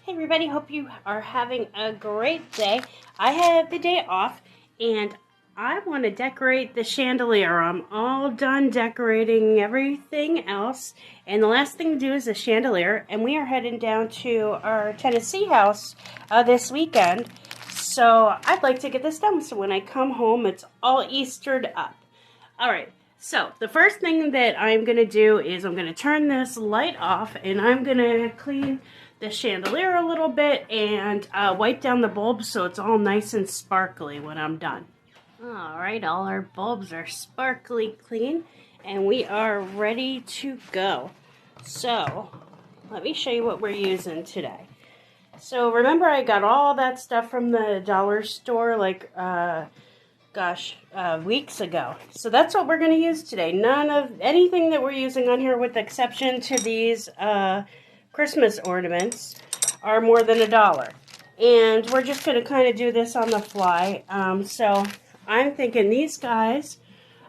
Hey everybody, hope you are having a great day. I have the day off and I want to decorate the chandelier. I'm all done decorating everything else and the last thing to do is the chandelier, and we are heading down to our Tennessee house this weekend. So I'd like to get this done so when I come home it's all Eastered up. Alright, so the first thing that I'm going to do is I'm going to turn this light off and I'm going to clean the chandelier a little bit and wipe down the bulbs so it's all nice and sparkly when I'm done. Alright, all our bulbs are sparkly clean and we are ready to go. So, let me show you what we're using today. So remember I got all that stuff from the dollar store like weeks ago. So that's what we're going to use today. None of anything that we're using on here, with the exception to these Christmas ornaments, are more than $1. And we're just going to kind of do this on the fly. So I'm thinking these guys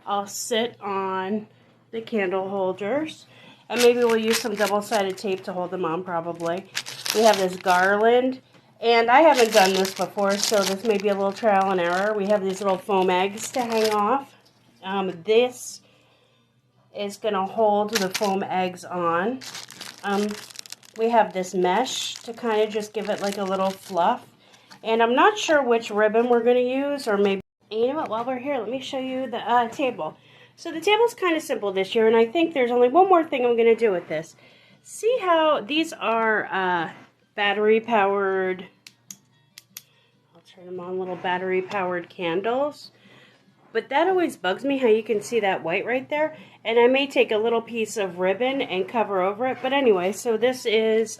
I'll sit on the candle holders. And maybe we'll use some double-sided tape to hold them on probably. We have this garland. And I haven't done this before, so this may be a little trial and error. We have these little foam eggs to hang off. This is going to hold the foam eggs on. We have this mesh to kind of just give it like a little fluff. And I'm not sure which ribbon we're going to use, or maybe... And you know what, while we're here, let me show you the table. So the table's kind of simple this year, and I think there's only one more thing I'm going to do with this. See how these are... battery-powered, I'll turn them on, little battery-powered candles. But that always bugs me how you can see that white right there. And I may take a little piece of ribbon and cover over it. But anyway, so this is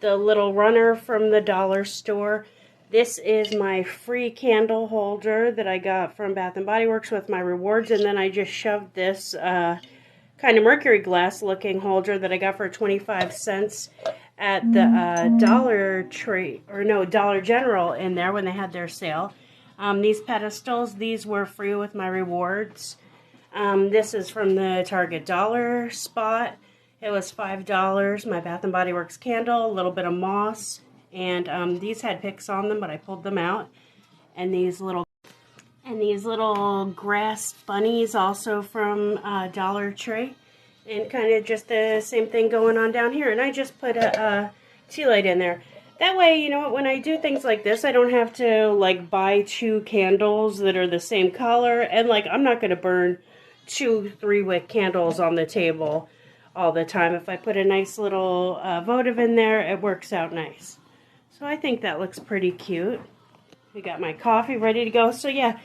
the little runner from the dollar store. This is my free candle holder that I got from Bath & Body Works with my rewards. And then I just shoved this kind of mercury glass looking holder that I got for 25 cents at the Dollar General in there when they had their sale. These pedestals, these were free with my rewards. This is from the Target dollar spot. It was $5. My Bath & Body Works candle, a little bit of moss, and these had picks on them, but I pulled them out. And these little grass bunnies also from Dollar Tree. And kind of just the same thing going on down here. And I just put a tea light in there. That way, you know what, when I do things like this, I don't have to, like, buy 2 candles that are the same color. And, like, I'm not going to burn 2 3-wick candles on the table all the time. If I put a nice little votive in there, it works out nice. So I think that looks pretty cute. We got my coffee ready to go. So, yeah,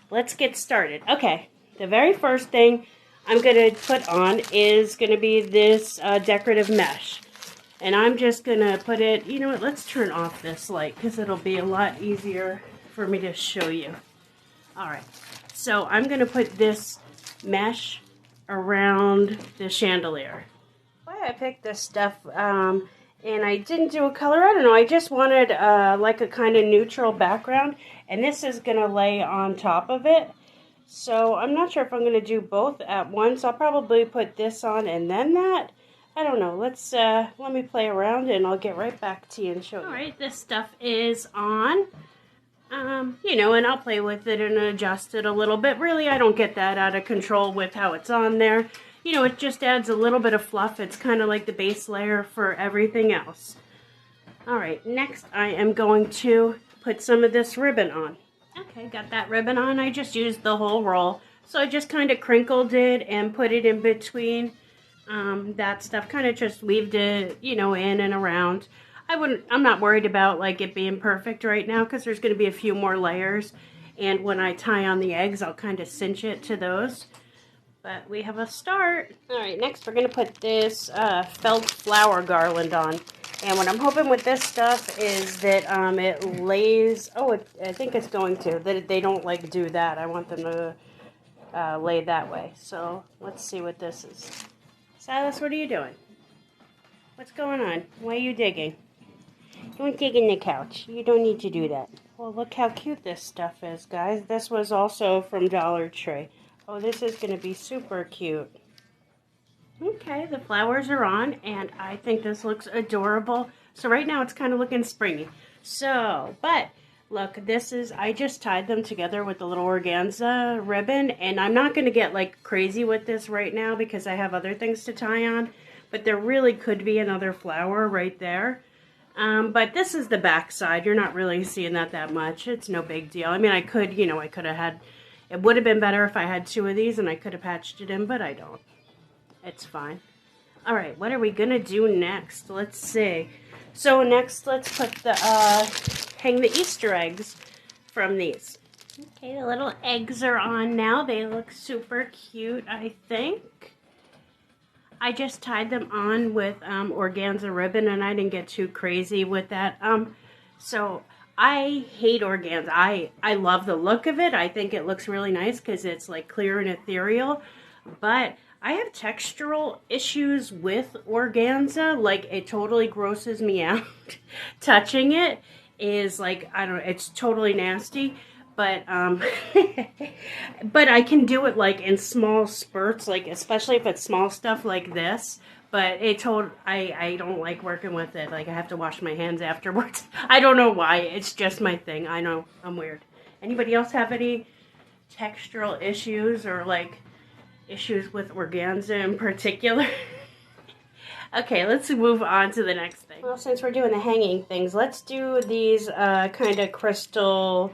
let's get started. Okay, the very first thing I'm going to put on is going to be this decorative mesh. And I'm just going to put it, you know what, let's turn off this light because it'll be a lot easier for me to show you. Alright, so I'm going to put this mesh around the chandelier. Why I picked this stuff, and I didn't do a color, I don't know, I just wanted like a kind of neutral background. And this is going to lay on top of it. So I'm not sure if I'm going to do both at once. I'll probably put this on and then that. I don't know. Let's let me play around and I'll get right back to you and show you. Alright, this stuff is on. You know, and I'll play with it and adjust it a little bit. Really, I don't get that out of control with how it's on there. You know, it just adds a little bit of fluff. It's kind of like the base layer for everything else. Alright, next I am going to put some of this ribbon on. Okay, got that ribbon on. I just used the whole roll. So I just kind of crinkled it and put it in between that stuff. Kind of just weaved it, you know, in and around. I'm not worried about like it being perfect right now because there's going to be a few more layers. And when I tie on the eggs, I'll kind of cinch it to those. But we have a start. Alright, next we're going to put this felt flower garland on. And what I'm hoping with this stuff is that it lays, I think it's going to, that they don't like do that. I want them to lay that way. So let's see what this is. Silas, what are you doing? What's going on? Why are you digging? Don't dig in the couch. You don't need to do that. Well, look how cute this stuff is, guys. This was also from Dollar Tree. Oh, this is going to be super cute. Okay, the flowers are on, and I think this looks adorable. So right now it's kind of looking springy. So, but look, I just tied them together with the little organza ribbon, and I'm not going to get like crazy with this right now because I have other things to tie on, but there really could be another flower right there. But this is the back side. You're not really seeing that much. It's no big deal. I mean, I could have had, it would have been better if I had 2 of these and I could have patched it in, but I don't. It's fine. All right, what are we going to do next? Let's see. So next, let's put hang the Easter eggs from these. Okay, the little eggs are on now. They look super cute, I think. I just tied them on with organza ribbon, and I didn't get too crazy with that. So I hate organza. I love the look of it. I think it looks really nice because it's like clear and ethereal. But I have textural issues with organza. Like, it totally grosses me out. Touching it is like, I don't know, it's totally nasty. But but I can do it like in small spurts, like especially if it's small stuff like this. But I don't like working with it. Like, I have to wash my hands afterwards. I don't know why. It's just my thing. I know I'm weird. Anybody else have any textural issues or like issues with organza in particular? Okay, let's move on to the next thing. Well, since we're doing the hanging things, let's do these kind of crystal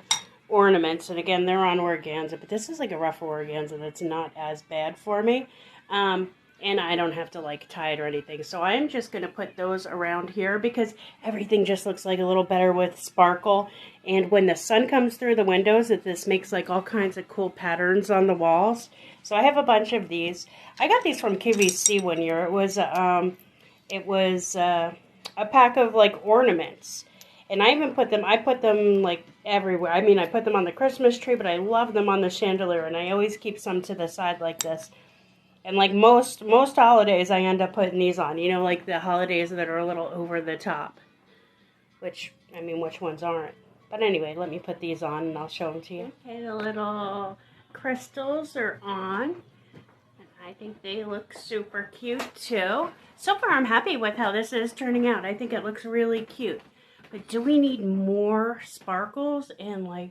ornaments. And again, they're on organza, but this is like a rough organza that's not as bad for me. And I don't have to like tie it or anything. So I'm just going to put those around here because everything just looks like a little better with sparkle. And when the sun comes through the windows, this makes like all kinds of cool patterns on the walls. So I have a bunch of these. I got these from QVC one year. It was a pack of like ornaments. And I even put them like everywhere. I mean, I put them on the Christmas tree, but I love them on the chandelier. And I always keep some to the side like this. And like most holidays, I end up putting these on. You know, like the holidays that are a little over the top. Which, I mean, which ones aren't? But anyway, let me put these on and I'll show them to you. Okay, the little crystals are on. And I think they look super cute too. So far, I'm happy with how this is turning out. I think it looks really cute. But do we need more sparkles and like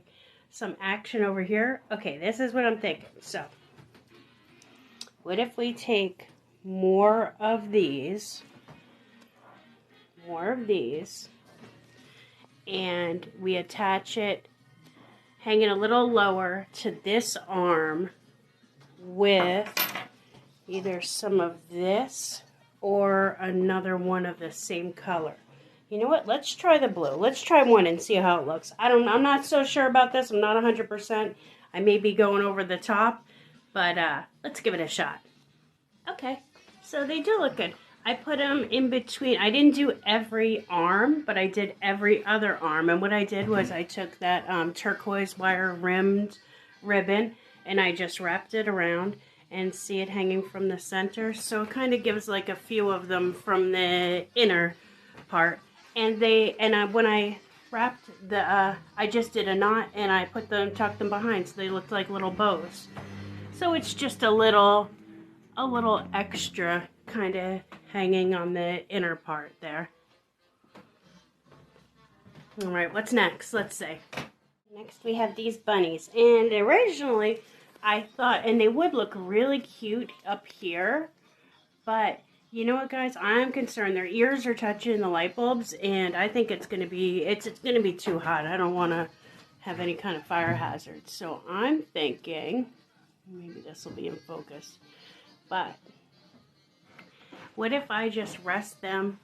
some action over here? Okay, this is what I'm thinking. So, what if we take more of these, and we attach it, hang it a little lower to this arm with either some of this or another one of the same color. You know what? Let's try the blue. Let's try one and see how it looks. I'm not so sure about this. I'm not 100%. I may be going over the top, but let's give it a shot. Okay, so they do look good. I put them in between. I didn't do every arm, but I did every other arm. And what I did was I took that turquoise wire rimmed ribbon and I just wrapped it around and see it hanging from the center. So it kind of gives like a few of them from the inner part. And when I wrapped I just did a knot and I tucked them behind so they looked like little bows. So it's just a little extra kind of hanging on the inner part there. All right, what's next? Let's see. Next we have these bunnies. And originally I thought, and they would look really cute up here, but you know what, guys? I'm concerned. Their ears are touching the light bulbs, and I think it's gonna be too hot. I don't want to have any kind of fire hazard. So I'm thinking maybe this will be in focus. But what if I just rest them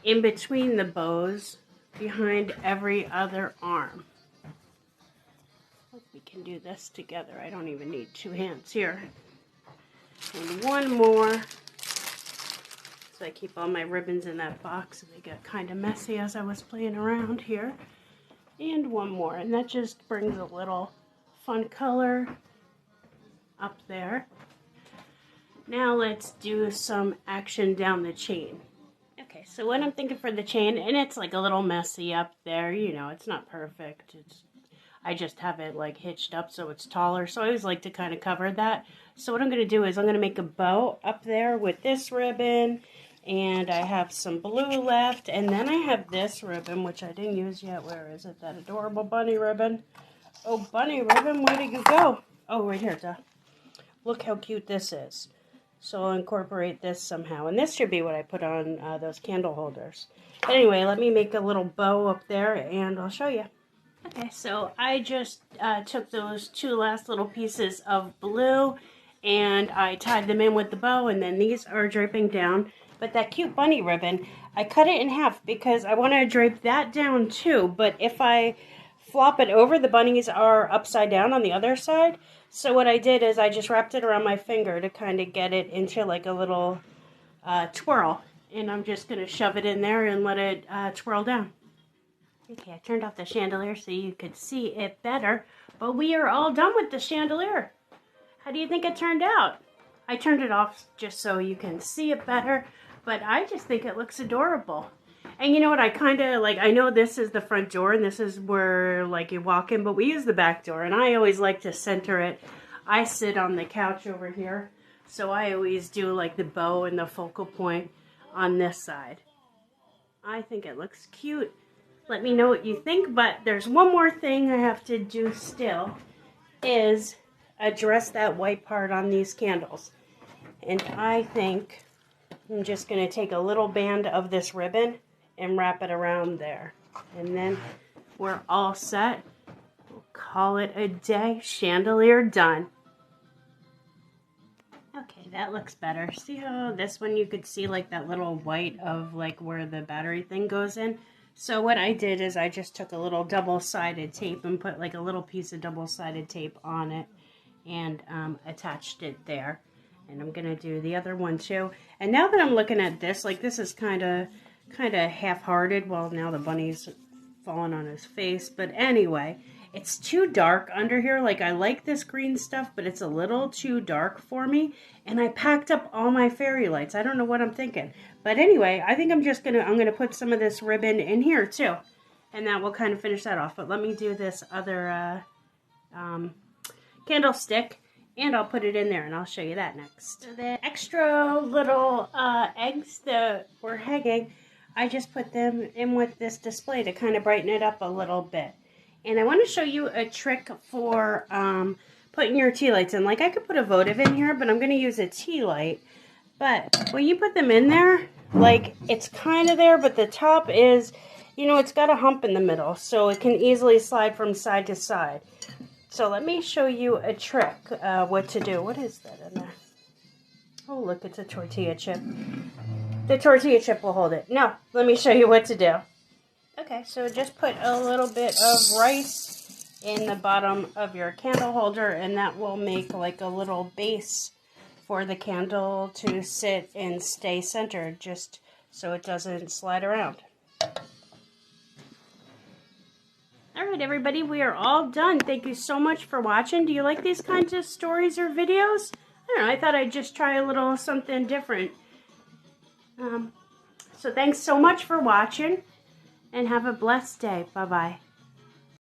in between the bows behind every other arm? Hope we can do this together. I don't even need 2 hands here. And one more. So I keep all my ribbons in that box and they got kind of messy as I was playing around here. And one more. And that just brings a little fun color up there. Now let's do some action down the chain. Okay, so what I'm thinking for the chain, and it's like a little messy up there, you know, it's not perfect. I just have it like hitched up so it's taller, so I always like to kind of cover that. So what I'm going to do is I'm going to make a bow up there with this ribbon And I have some blue left. And then I have this ribbon, which I didn't use yet. Where is it? That adorable bunny ribbon. Oh, bunny ribbon, where did you go? Oh, right here, duh. Look how cute this is. So I'll incorporate this somehow. And this should be what I put on those candle holders. But anyway, let me make a little bow up there and I'll show you. Okay, so I just took those two last little pieces of blue and I tied them in with the bow, and then these are draping down. But that cute bunny ribbon, I cut it in half because I want to drape that down too. But if I flop it over, the bunnies are upside down on the other side. So what I did is I just wrapped it around my finger to kind of get it into like a little twirl. And I'm just going to shove it in there and let it twirl down. Okay, I turned off the chandelier so you could see it better. But we are all done with the chandelier. How do you think it turned out? I turned it off just so you can see it better. But I just think it looks adorable. And you know what, I kind of, like, I know this is the front door and this is where, like, you walk in, but we use the back door. And I always like to center it. I sit on the couch over here. So I always do, like, the bow and the focal point on this side. I think it looks cute. Let me know what you think, but there's one more thing I have to do still, is address that white part on these candles. And I think I'm just going to take a little band of this ribbon and wrap it around there. And then we're all set. We'll call it a day. Chandelier done. Okay, that looks better. See how this one you could see like that little white of like where the battery thing goes in? So what I did is I just took a little double-sided tape and put like a little piece of double-sided tape on it and attached it there. And I'm going to do the other one too. And now that I'm looking at this, like this is kind of half-hearted. Well, now the bunny's falling on his face. But anyway, it's too dark under here. Like, I like this green stuff, but it's a little too dark for me. And I packed up all my fairy lights. I don't know what I'm thinking. But anyway, I think I'm gonna put some of this ribbon in here too. And that will kind of finish that off. But let me do this other candlestick. And I'll put it in there, and I'll show you that next. So the extra little eggs that were hanging, I just put them in with this display to kind of brighten it up a little bit. And I want to show you a trick for putting your tea lights in. Like, I could put a votive in here, but I'm going to use a tea light. But when you put them in there, like, it's kind of there, but the top is, you know, it's got a hump in the middle, so it can easily slide from side to side. So let me show you a trick, what to do. What is that in there? Oh, look, it's a tortilla chip. The tortilla chip will hold it. Now, let me show you what to do. Okay, so just put a little bit of rice in the bottom of your candle holder, and that will make like a little base for the candle to sit and stay centered, just so it doesn't slide around. Alright everybody, we are all done. Thank you so much for watching. Do you like these kinds of stories or videos? I don't know, I thought I'd just try a little something different. So thanks so much for watching, and have a blessed day. Bye-bye.